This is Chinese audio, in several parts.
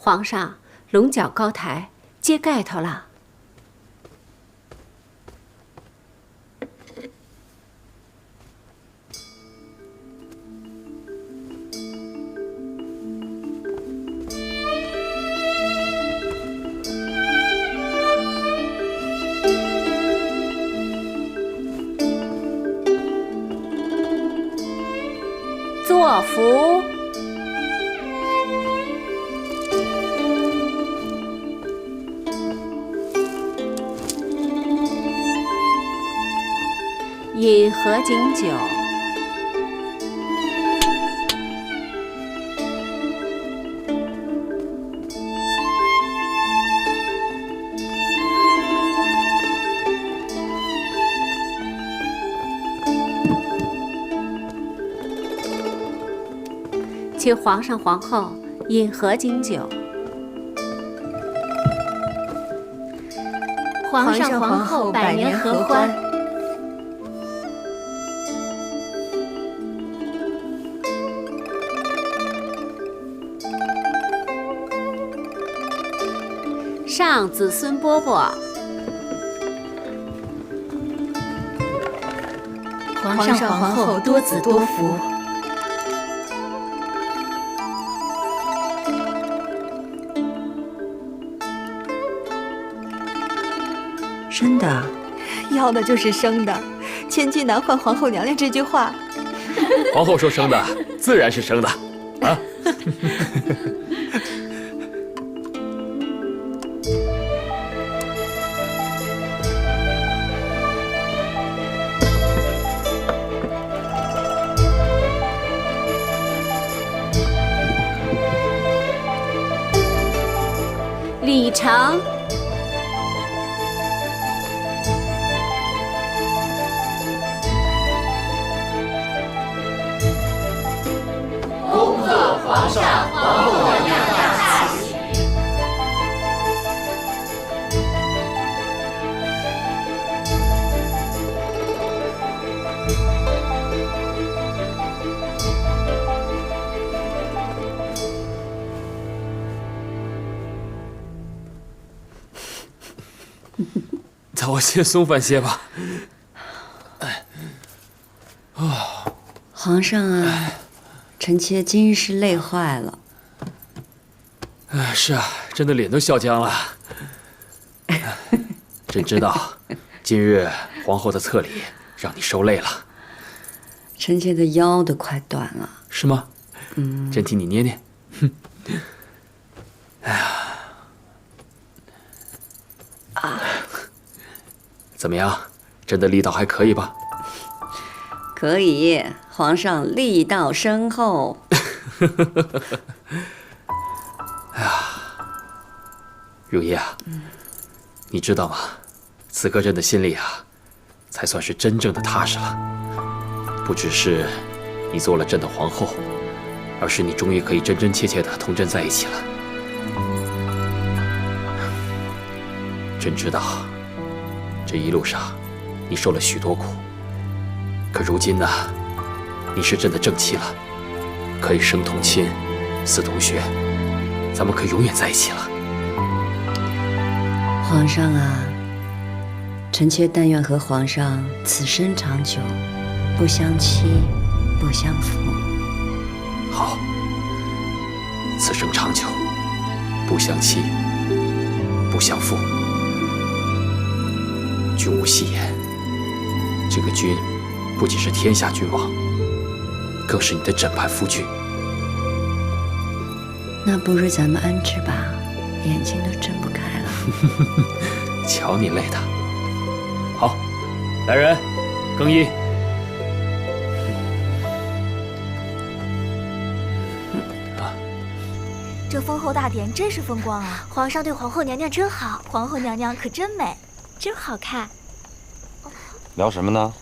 皇上，龙角高台揭盖头了。作福。饮合景酒。请皇上皇后饮合景酒。皇上皇后百年合欢。上子孙饽饽。皇上皇后多子多福。生的，要的就是生的。千金难换皇后娘娘这句话，皇后说生的，自然是生的，啊。礼成。恭贺皇上皇后娘娘大喜！早些松饭些吧。皇上啊，臣妾今日是累坏了。是啊，朕的脸都笑僵了。朕知道，今日皇后的册礼让你受累了。臣妾的腰都快断了。是吗？朕替你捏捏。哎呀，怎么样？朕的力道还可以吧？可以，皇上力道深厚。哎呀，如意啊，你知道吗？此刻朕的心里啊，才算是真正的踏实了。不只是你做了朕的皇后，而是你终于可以真真切切的同朕在一起了。朕知道，这一路上你受了许多苦，可如今呢，你是朕的正妻了，可以生同亲，死同穴，咱们可以永远在一起了。皇上啊，臣妾但愿和皇上此生长久，不相欺，不相负。好，此生长久，不相欺，不相负。君无戏言，这个君不仅是天下君王，更是你的枕畔夫君。那不如咱们安置吧，眼睛都睁不开了。瞧你累的。好，来人，更衣。这封后大典真是风光啊！皇上对皇后娘娘真好，皇后娘娘可真美，真好看。聊什么呢？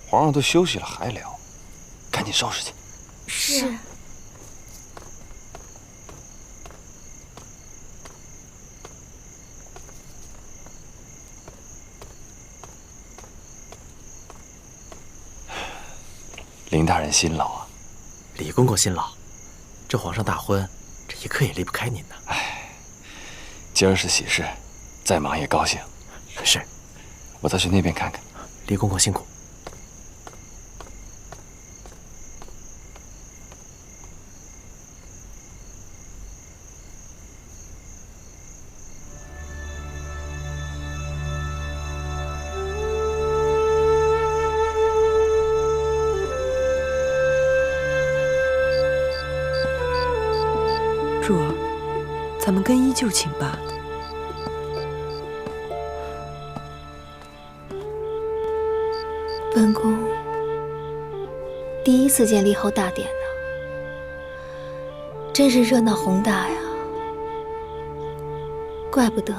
皇上都休息了还聊，赶紧收拾去。是。林大人辛劳啊！李公公辛劳。这皇上大婚，这一刻也离不开您呢。今儿是喜事，再忙也高兴。是，我再去那边看看。李公公辛苦。柱儿，咱们更衣就寝吧。本宫第一次见立后大典呢，真是热闹宏大呀！怪不得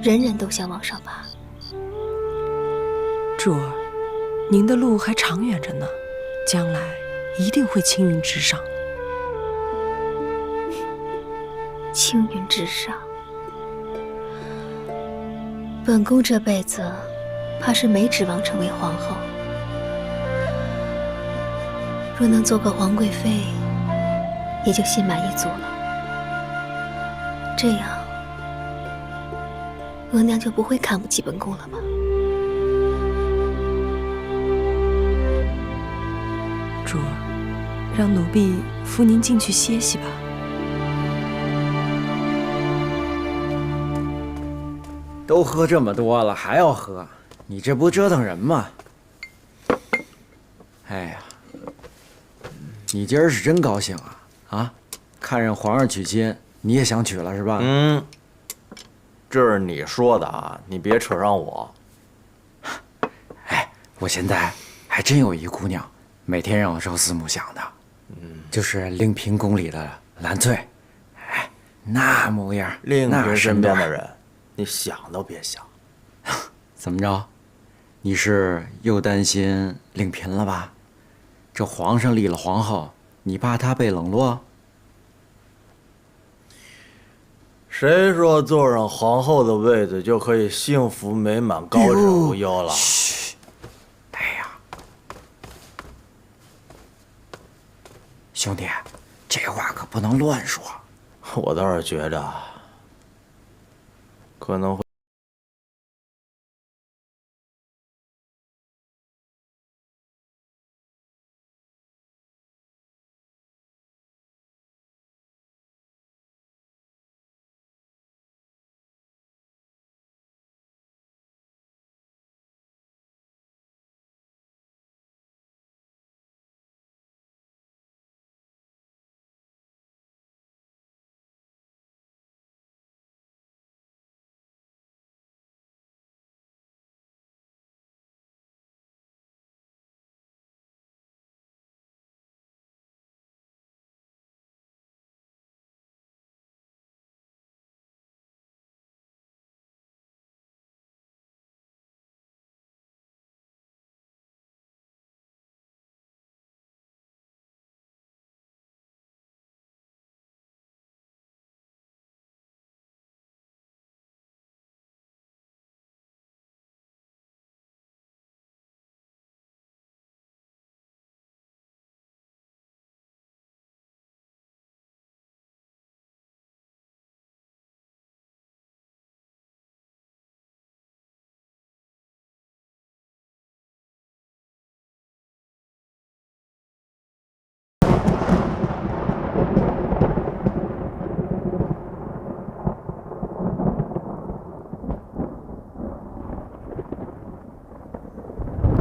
人人都想往上爬。柱儿，您的路还长远着呢，将来一定会青云直上。青云直上，本宫这辈子怕是没指望成为皇后。若能做个皇贵妃，也就心满意足了。这样，额娘就不会看不起本宫了吧？柱儿，让奴婢扶您进去歇息吧。都喝这么多了，还要喝？你这不折腾人吗？哎呀，你今儿是真高兴啊！啊，看上皇上娶亲，你也想娶了是吧？嗯，这是你说的啊，你别扯上我。哎，我现在还真有一姑娘，每天让我朝思暮想的，就是令嫔宫里的兰翠。哎，那模样，令嫔身边的人。人，你想都别想。怎么着？你是又担心令嫔了吧？这皇上立了皇后，你怕她被冷落？谁说坐上皇后的位子就可以幸福美满、高枕无忧了？嘘！哎呀，兄弟，这话可不能乱说。我倒是觉着，可能会。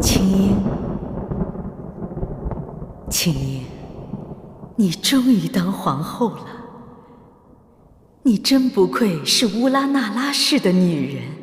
青音，青音，你终于当皇后了。你真不愧是乌拉那拉氏的女人。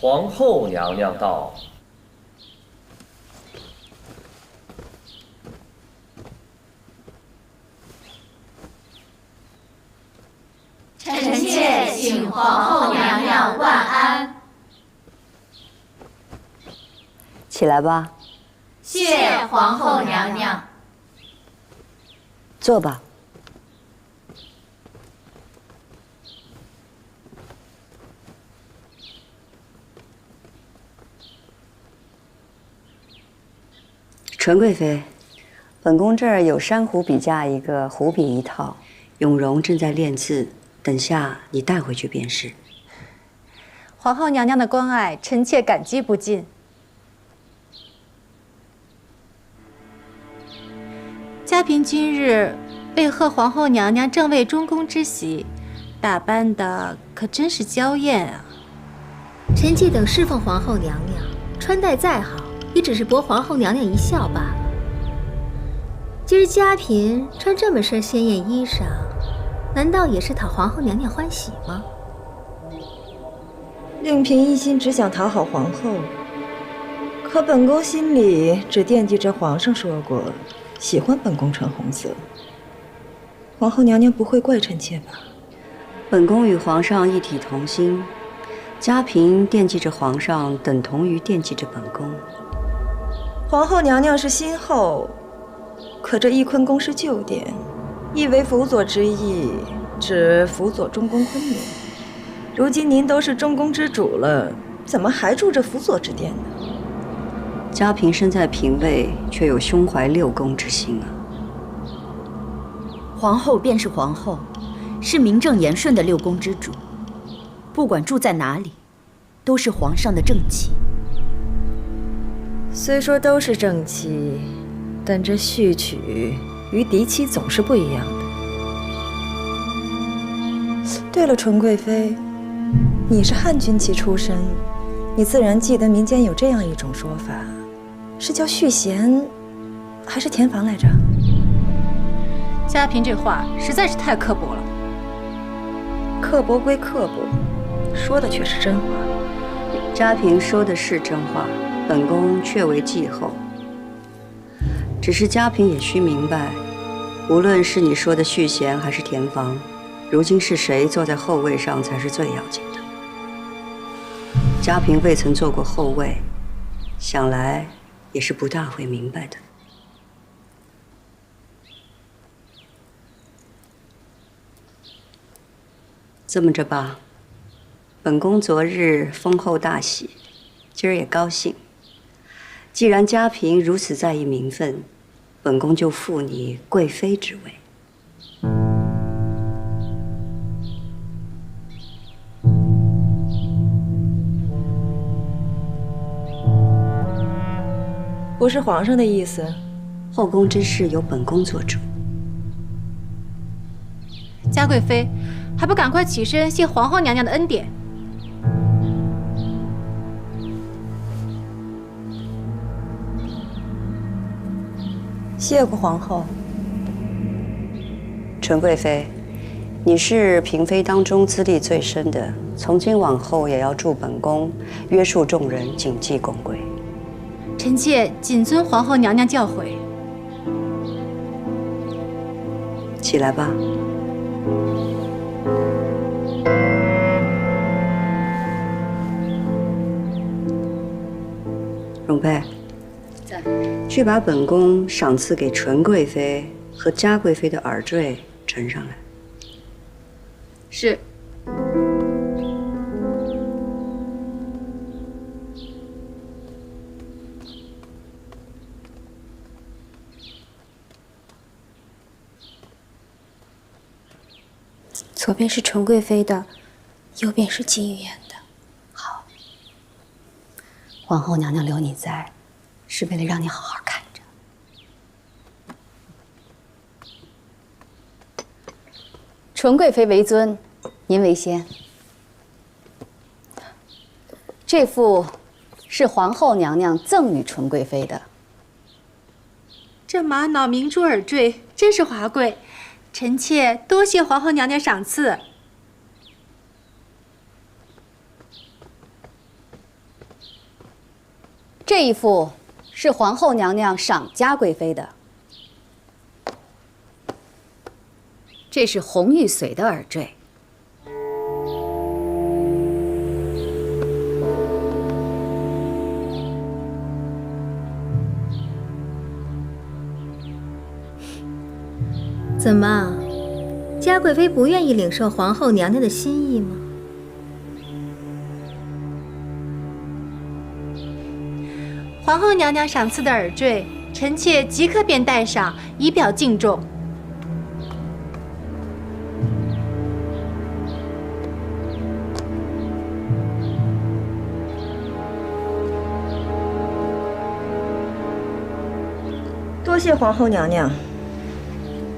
皇后娘娘到。请皇后娘娘万安。起来吧。谢皇后娘娘。坐吧。纯贵妃，本宫这儿有珊瑚笔架一个，湖笔一套，永荣正在练字，等下你带回去便是。皇后娘娘的关爱，臣妾感激不尽。嘉嫔今日为贺皇后娘娘正位中宫之喜，打扮的可真是娇艳啊！臣妾等侍奉皇后娘娘，穿戴再好，也只是博皇后娘娘一笑罢了。今儿嘉嫔穿这么身鲜艳衣裳，难道也是讨皇后娘娘欢喜吗？令嫔一心只想讨好皇后，可本宫心里只惦记着皇上说过喜欢本宫穿红色。皇后娘娘不会怪臣妾吧？本宫与皇上一体同心，嘉嫔惦记着皇上，等同于惦记着本宫。皇后娘娘是新后，可这翊坤宫是旧殿，意为辅佐之意，指辅佐中宫昆明。如今您都是中宫之主了，怎么还住着辅佐之殿呢？嘉嫔身在嫔位，却有胸怀六宫之心啊。皇后便是皇后，是名正言顺的六宫之主，不管住在哪里，都是皇上的正妻。虽说都是正妻，但这续娶与嫡妻总是不一样的。对了，纯贵妃，你是汉军旗出身，你自然记得民间有这样一种说法，是叫续弦，还是填房来着？嘉嫔这话实在是太刻薄了。刻薄归刻薄，说的却是真话。嘉嫔说的是真话，本宫确为继后。只是嘉嫔也需明白，无论是你说的续弦还是填房，如今是谁坐在后位上才是最要紧的。嘉嫔未曾做过后位，想来也是不大会明白的。这么着吧，本宫昨日封后大喜，今儿也高兴。既然嘉嫔如此在意名分，本宫就复你贵妃之位。不是皇上的意思，后宫之事由本宫做主。嘉贵妃，还不赶快起身谢皇后娘娘的恩典？谢过皇后。纯贵妃，你是嫔妃当中资历最深的，从今往后也要助本宫约束众人，谨记宫规。臣妾谨遵皇后娘娘教诲。起来吧。容佩，在。去把本宫赏赐给纯贵妃和嘉贵妃的耳坠呈上来。是。左边是纯贵妃的，右边是金玉妍的。好，皇后娘娘留你在，是为了让你好好看着。纯贵妃为尊，您为先。这副是皇后娘娘赠与纯贵妃的。这玛瑙明珠耳坠真是华贵。臣妾多谢皇后娘娘赏赐。这一副是皇后娘娘赏嘉贵妃的，这是红玉髓的耳坠。怎么，嘉贵妃不愿意领受皇后娘娘的心意吗？皇后娘娘赏赐的耳坠，臣妾即刻便戴上，以表敬重。多谢皇后娘娘，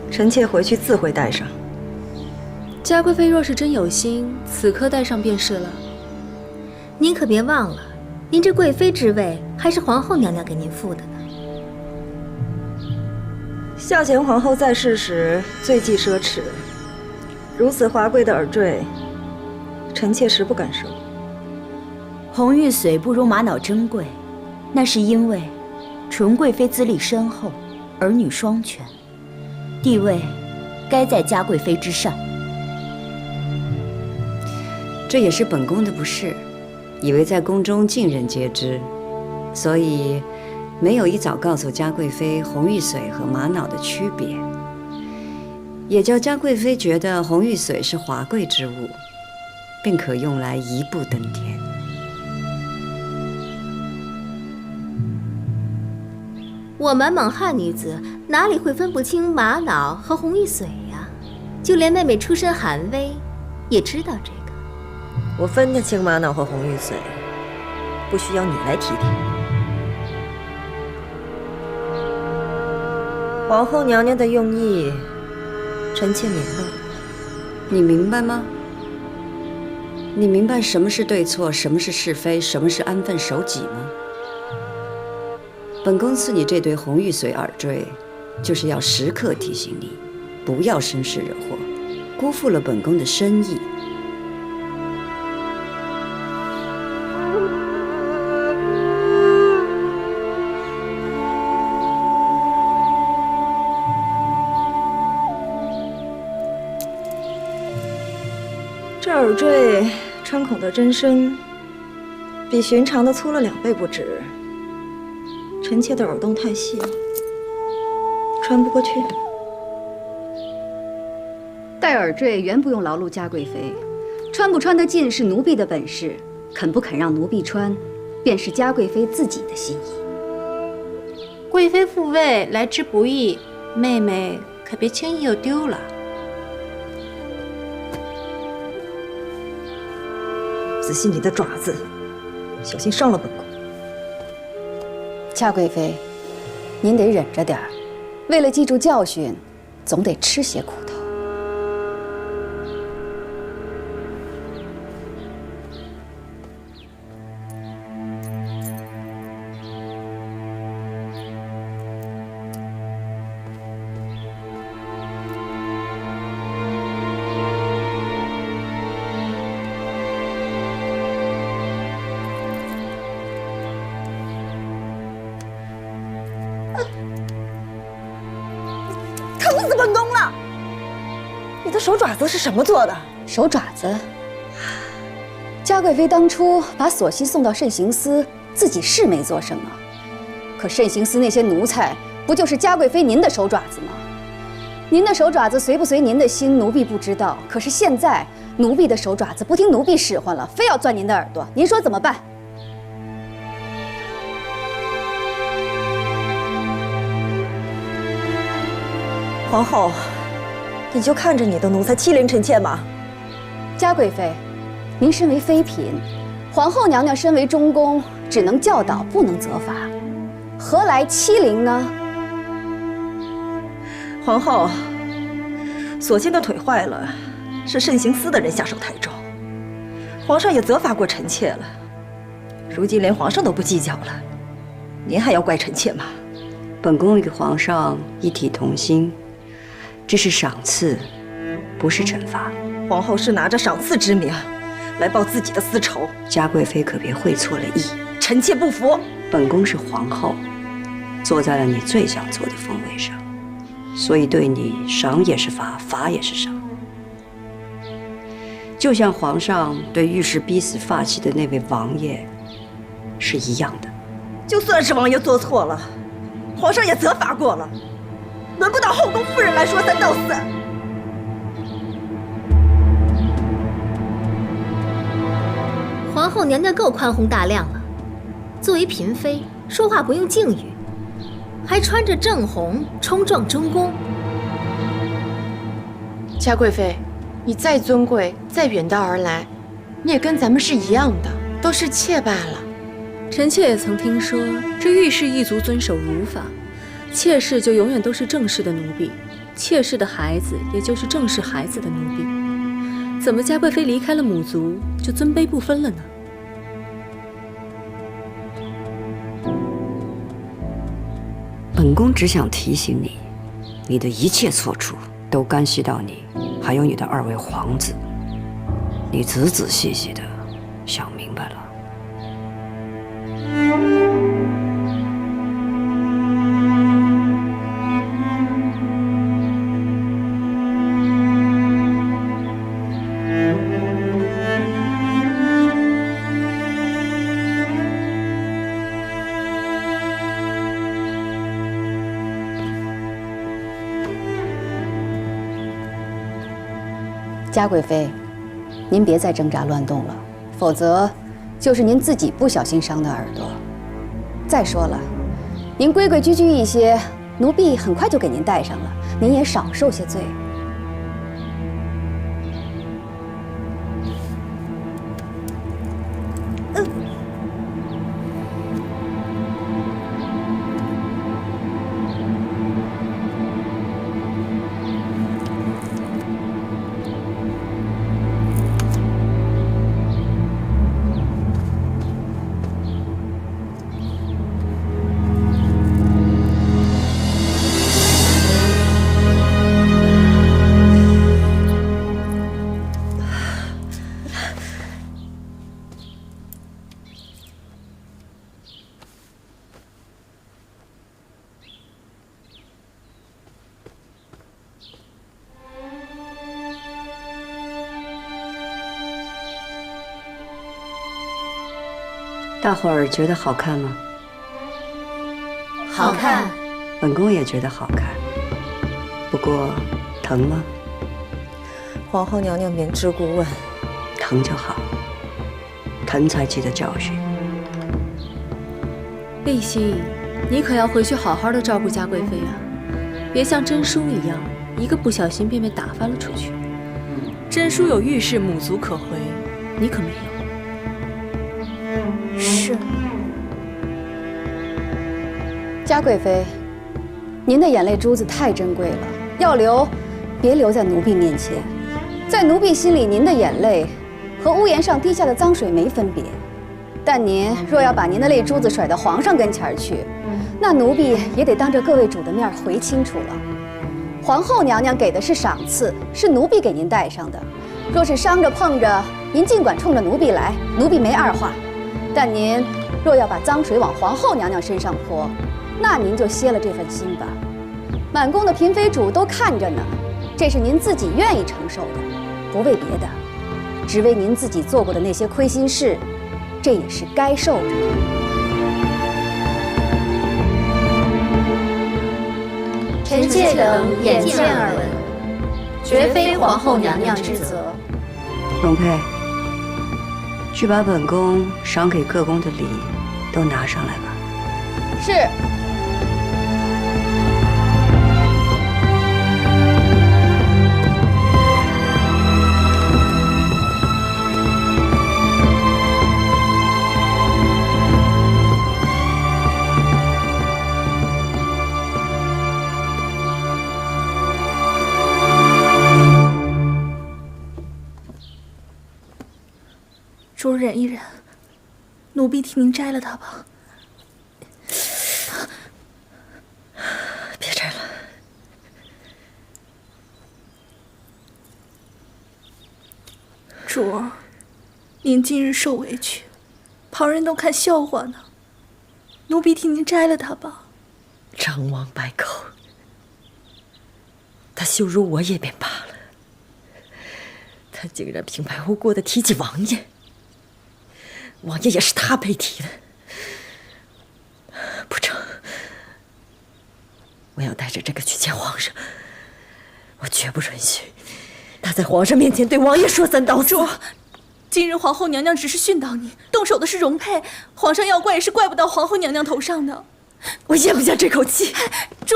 臣妾回去自会戴上。嘉贵妃若是真有心，此刻戴上便是了。您可别忘了，您这贵妃之位还是皇后娘娘给您赋的呢。孝贤皇后在世时最忌奢侈，如此华贵的耳坠，臣妾实不敢收。红玉髓不如玛瑙珍贵，那是因为纯贵妃资历深厚，儿女双全，地位该在嘉贵妃之上。这也是本宫的不是，以为在宫中尽人皆知，所以没有一早告诉嘉贵妃红玉髓和玛瑙的区别，也叫嘉贵妃觉得红玉髓是华贵之物，并可用来一步登天。我们蒙汉女子哪里会分不清玛瑙和红玉髓呀？就连妹妹出身寒微，也知道这个。我分得清玛瑙和红玉髓，不需要你来提点。皇后娘娘的用意，臣妾明白了。你明白吗？你明白什么是对错，什么是是非，什么是安分守己吗？本宫赐你这对红玉髓耳坠，就是要时刻提醒你，不要生事惹祸，辜负了本宫的深意。这耳坠穿孔的针深，比寻常的粗了2倍不止。臣妾的耳洞太细，穿不过去。戴耳坠原不用劳碌嘉贵妃，穿不穿得进是奴婢的本事，肯不肯让奴婢穿，便是嘉贵妃自己的心意。贵妃复位来之不易，妹妹可别轻易又丢了。仔细你的爪子，小心伤了本宫。嘉贵妃，您得忍着点儿，为了记住教训，总得吃些苦头。疼死本宫了！你的手爪子是什么做的？手爪子？嘉贵妃当初把索溪送到慎刑司，自己是没做什么，可慎刑司那些奴才，不就是嘉贵妃您的手爪子吗？您的手爪子随不随您的心，奴婢不知道。可是现在奴婢的手爪子不听奴婢使唤了，非要钻您的耳朵，您说怎么办？皇后，你就看着你的奴才欺凌臣妾吗？嘉贵妃，您身为妃嫔，皇后娘娘身为中宫，只能教导，不能责罚，何来欺凌呢？皇后，索性的腿坏了，是慎刑司的人下手太重，皇上也责罚过臣妾了，如今连皇上都不计较了，您还要怪臣妾吗？本宫与皇上一体同心，这是赏赐，不是惩罚。皇后是拿着赏赐之名来报自己的私仇，嘉贵妃可别会错了意。臣妾不服。本宫是皇后，坐在了你最想坐的凤位上，所以对你赏也是罚，罚也是赏。就像皇上对御史逼死发妻的那位王爷是一样的。就算是王爷做错了，皇上也责罚过了。轮不到后宫夫人来说三道四。皇后娘娘够宽宏大量了，作为嫔妃，说话不用敬语，还穿着正红冲撞中宫。嘉贵妃，你再尊贵，再远道而来，你也跟咱们是一样的，都是妾罢了。臣妾也曾听说，这御氏一族遵守儒法，妾室就永远都是正室的奴婢，妾室的孩子也就是正室孩子的奴婢。怎么嘉贵妃离开了母族，就尊卑不分了呢？本宫只想提醒你，你的一切错处都干系到你，还有你的2位皇子。你仔仔细细的想明白了。嘉贵妃，您别再挣扎乱动了，否则就是您自己不小心伤的耳朵。再说了，您规规矩矩一些，奴婢很快就给您带上了，您也少受些罪。大伙儿觉得好看吗？好看。本宫也觉得好看。不过，疼吗？皇后娘娘明知故问。疼就好，疼才记得教训。碧玺，你可要回去好好的照顾嘉贵妃啊，别像珍淑一样，一个不小心便被打发了出去。珍淑有御氏母族可回，你可没有。是。嘉贵妃，您的眼泪珠子太珍贵了，要留，别留在奴婢面前。在奴婢心里，您的眼泪和屋檐上滴下的脏水没分别。但您若要把您的泪珠子甩到皇上跟前去，那奴婢也得当着各位主的面回清楚了。皇后娘娘给的是赏赐，是奴婢给您带上的。若是伤着碰着，您尽管冲着奴婢来，奴婢没二话。但您若要把脏水往皇后娘娘身上泼，那您就歇了这份心吧。满宫的嫔妃主都看着呢，这是您自己愿意承受的，不为别的，只为您自己做过的那些亏心事，这也是该受着的。臣妾等眼见耳闻，绝非皇后娘娘之责。容佩，去把本宫赏给各宫的礼都拿上来吧。是。主忍一忍，奴婢替您摘了它吧。别摘了。主儿，您今日受委屈，旁人都看笑话呢。奴婢替您摘了它吧。张王败寇，他羞辱我也便罢了，他竟然平白无故的提起王爷。王爷也是他被提的，不成，我要带着这个去见皇上，我绝不允许他在皇上面前对王爷说三道四。主，今日皇后娘娘只是训导你，动手的是容佩，皇上要怪也是怪不到皇后娘娘头上的。我咽不下这口气。主，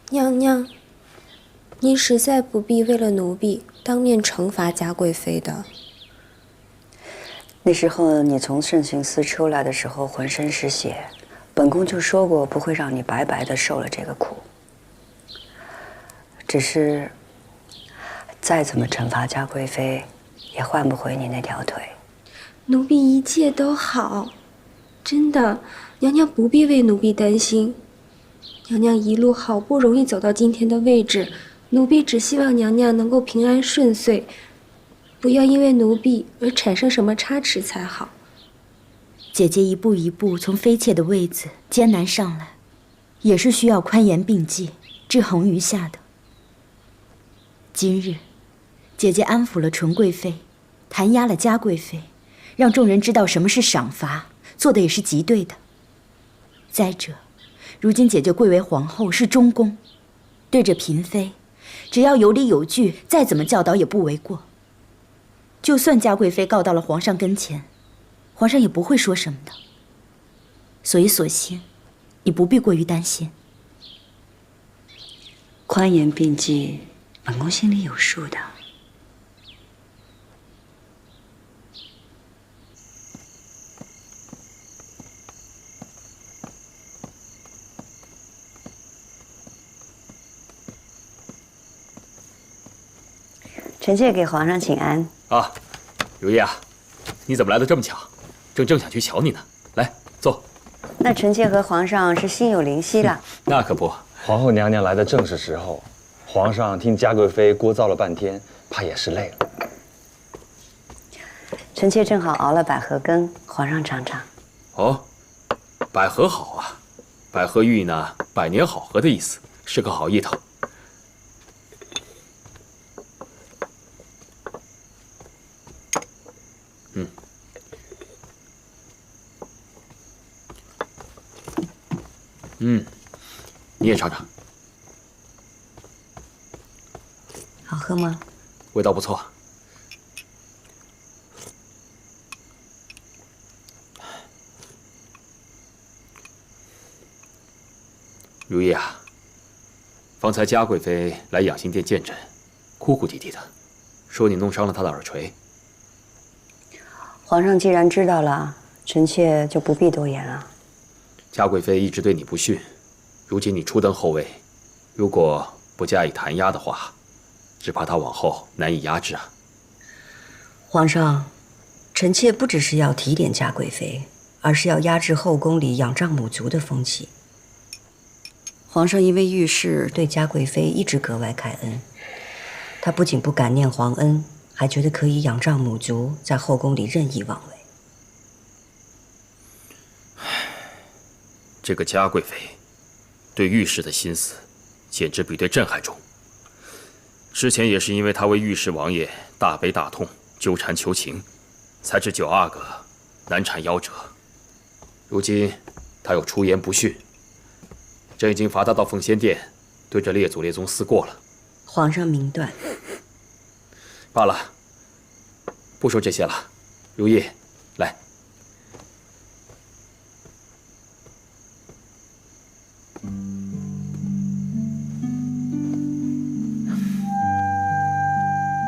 娘娘，你实在不必为了奴婢当面惩罚嘉贵妃的。那时候你从慎刑司出来的时候浑身是血，本宫就说过不会让你白白的受了这个苦。只是再怎么惩罚嘉贵妃，也换不回你那条腿。奴婢一切都好，真的，娘娘不必为奴婢担心。娘娘一路好不容易走到今天的位置，奴婢只希望娘娘能够平安顺遂，不要因为奴婢而产生什么差池才好。姐姐一步一步从妃妾的位子艰难上来，也是需要宽严并济、制衡于下的。今日，姐姐安抚了纯贵妃，弹压了嘉贵妃，让众人知道什么是赏罚，做的也是极对的。再者，如今姐姐贵为皇后，是中宫，对着嫔妃，只要有理有据，再怎么教导也不为过。就算嘉贵妃告到了皇上跟前，皇上也不会说什么的。所以索性，你不必过于担心。宽严并济，本宫心里有数的。臣妾给皇上请安。啊，如意啊，你怎么来的这么巧？正想去瞧你呢。来，坐。那臣妾和皇上是心有灵犀了。那可不，皇后娘娘来的正是时候。皇上听嘉贵妃聒噪了半天，怕也是累了。臣妾正好熬了百合羹，皇上尝尝。哦，百合好啊，百合寓意呢百年好合的意思，是个好意头。你也尝尝，好喝吗？味道不错。如意啊，方才嘉贵妃来养心殿见朕，哭哭啼啼的，说你弄伤了她的耳垂。皇上既然知道了，臣妾就不必多言了。嘉贵妃一直对你不逊，如今你初登后位，如果不加以弹压的话，只怕她往后难以压制啊。皇上，臣妾不只是要提点嘉贵妃，而是要压制后宫里仰仗母族的风气。皇上因为遇事对嘉贵妃一直格外开恩，他不仅不感念皇恩，还觉得可以仰仗母族，在后宫里任意妄为。这个嘉贵妃对御史的心思，简直比对朕还重。之前也是因为她为御史王爷大悲大痛，纠缠求情，才致9阿哥难产夭折。如今她又出言不逊，朕已经罚她到奉先殿，对着列祖列宗思过了。皇上明断。罢了，不说这些了。如意，来。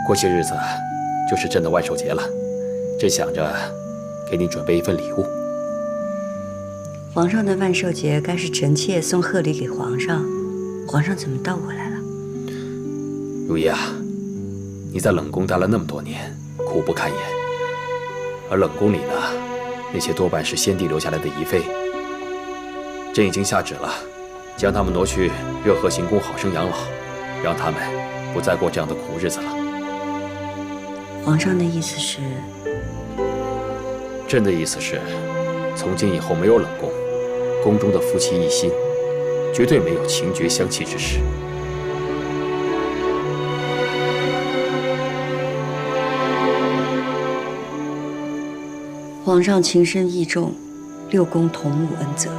过些日子就是朕的万寿节了，朕想着给你准备一份礼物。皇上的万寿节该是臣妾送贺礼给皇上，皇上怎么到我来了？如意啊，你在冷宫待了那么多年，苦不堪言。而冷宫里呢，那些多半是先帝留下来的遗妃，朕已经下旨了，将他们挪去热河行宫好生养老，让他们不再过这样的苦日子了。皇上的意思是？朕的意思是，从今以后没有冷宫，宫中的夫妻一心，绝对没有情绝相弃之事。皇上情深义重，六宫同无恩泽。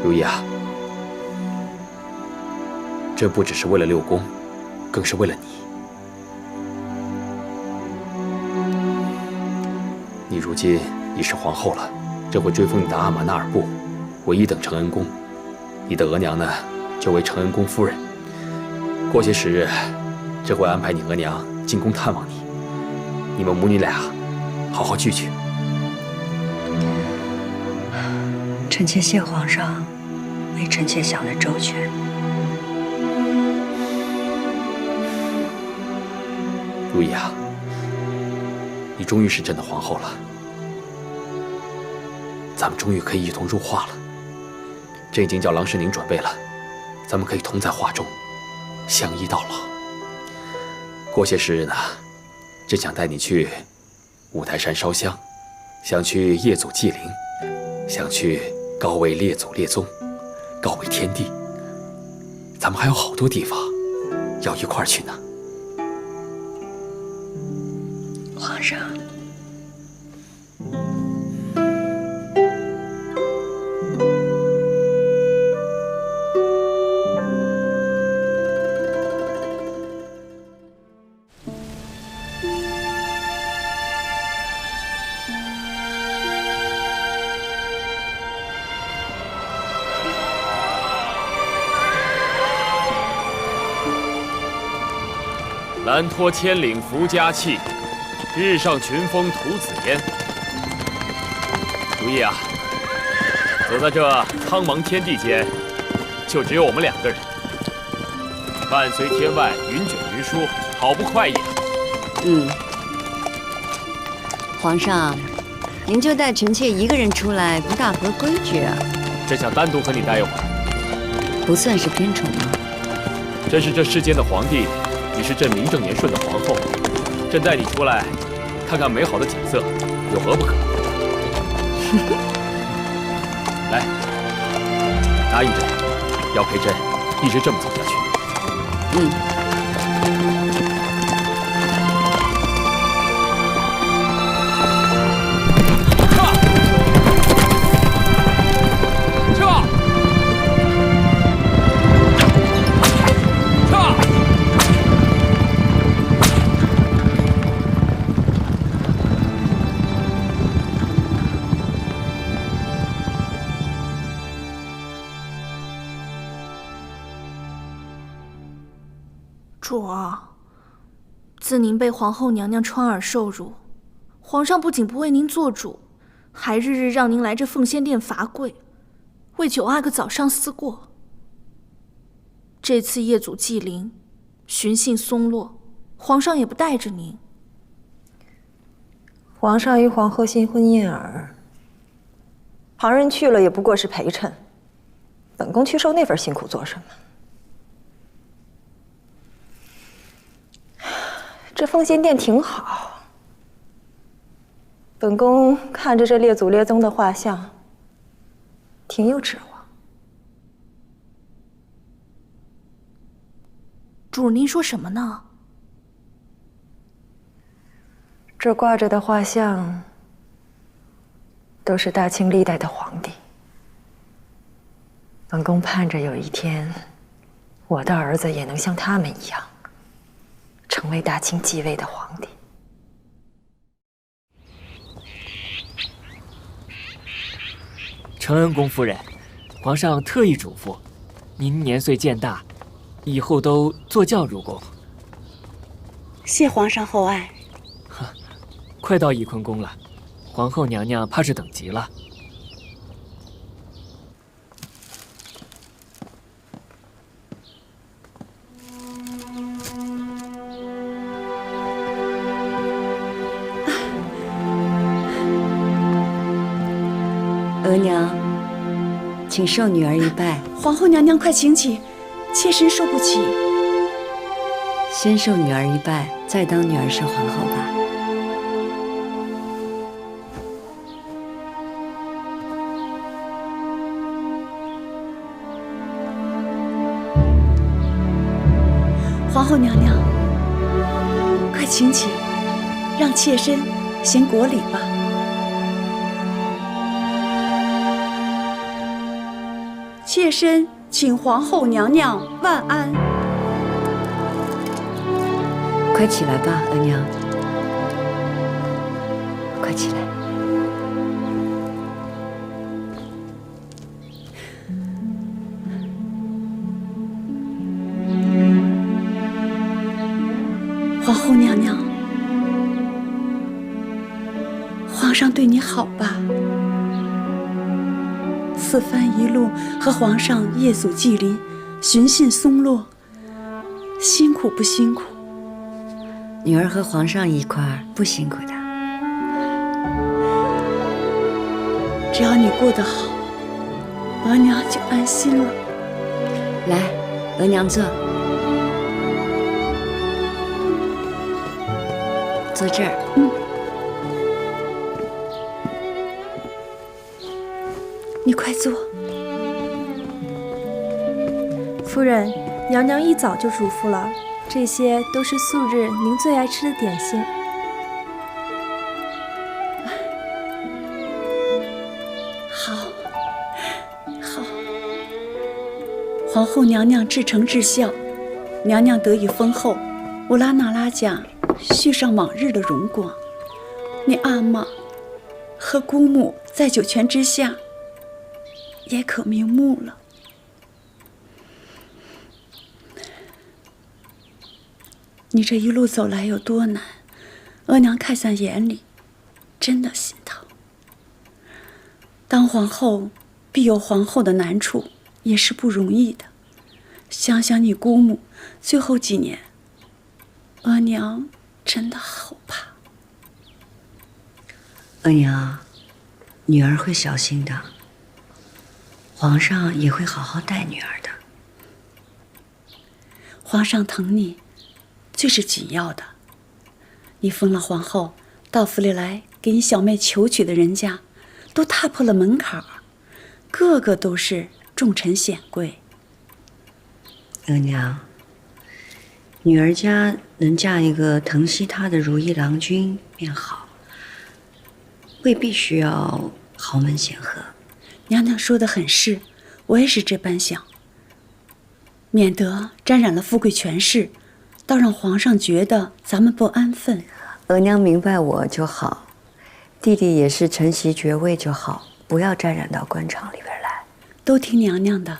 如意啊，这不只是为了六宫，更是为了你。你如今已是皇后了，这会追封你的阿玛纳尔部为一等承恩宫，你的额娘呢，就为承恩宫夫人。过些时日，这会安排你额娘进宫探望你，你们母女俩好好聚聚。臣妾谢皇上为臣妾想得周全。如意啊，你终于是朕的皇后了，咱们终于可以一同入画了。朕已经叫郎世宁准备了，咱们可以同在画中，相依到老。过些时日呢，朕想带你去五台山烧香，想去夜祖祭灵，想去告慰列祖列宗，告慰天地。咱们还有好多地方要一块儿去呢。皇上，兰托千岭福佳气，日上群峰吐紫烟。如意啊，走在这苍茫天地间，就只有我们两个人，伴随天外云卷云舒，好不快意啊！皇上，您就带臣妾一个人出来，不大合规矩啊。朕想单独和你待一会儿，不算是偏宠吗？朕是这世间的皇帝，你是朕名正言顺的皇后，朕带你出来，看看美好的景色，有何不可？来，答应朕，要陪朕一直这么走下去。主儿，自您被皇后娘娘穿耳受辱，皇上不仅不为您做主，还日日让您来这奉仙殿罚跪，为9阿哥早上思过。这次夜祖祭灵，巡幸松落，皇上也不带着您。皇上与皇后新婚燕尔，旁人去了也不过是陪衬，本宫去受那份辛苦做什么？这奉仙殿挺好，本宫看着这列祖列宗的画像，挺有指望。主儿，您说什么呢？这挂着的画像，都是大清历代的皇帝。本宫盼着有一天，我的儿子也能像他们一样，成为大清继位的皇帝。承恩宫夫人，皇上特意嘱咐，您年岁渐大，以后都坐轿入宫。谢皇上厚爱。快到翊坤宫了，皇后娘娘怕是等急了。额娘，请受女儿一拜。皇后娘娘快请起，妾身受不起。先受女儿一拜，再当女儿是皇后吧。皇后娘娘，快请起。让妾身先国礼吧。妾身请皇后娘娘万安。快起来吧，额娘，快起来。皇后娘娘，皇上对你好吧？此番一路和皇上夜宿纪林，寻衅松落，辛苦不辛苦？女儿和皇上一块儿不辛苦的。只要你过得好，额娘就安心了。来，额娘坐，坐这儿。你快坐。夫人，娘娘一早就嘱咐了，这些都是素日您最爱吃的点心。好，好。皇后娘娘至诚至孝，娘娘得以封后，乌拉那拉家续上往日的荣光。你阿玛和姑母在九泉之下，也可瞑目了。你这一路走来有多难，额娘看在眼里，真的心疼。当皇后必有皇后的难处，也是不容易的。想想你姑母最后几年，额娘真的好怕。额娘，女儿会小心的。皇上也会好好待女儿的。皇上疼你，最是紧要的。你封了皇后，到府里来给你小妹求娶的人家，都踏破了门槛儿，个个都是重臣显贵。额娘，女儿家能嫁一个疼惜她的如意郎君便好，未必需要豪门显赫。娘娘说的很是，我也是这般想，免得沾染了富贵权势，倒让皇上觉得咱们不安分。额娘明白我就好，弟弟也是承袭爵位就好，不要沾染到官场里边来。都听娘娘的。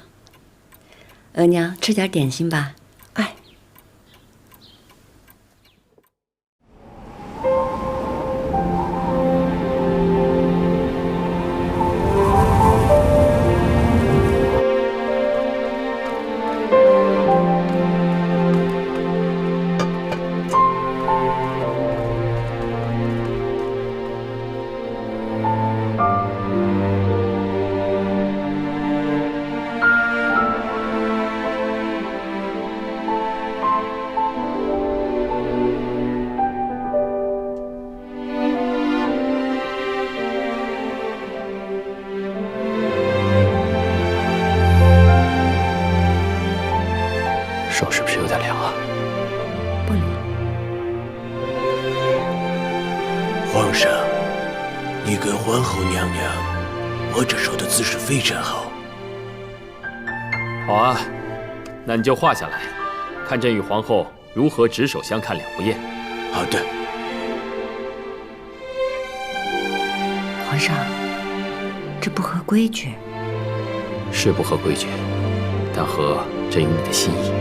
额娘，吃点点心吧。哎。手是不是有点凉啊？不凉。皇上，你跟皇后娘娘握着手的姿势非常好。好啊，那你就画下来，看朕与皇后如何执手相看两不厌。好的。皇上，这不合规矩。是不合规矩，但合朕与你的心意。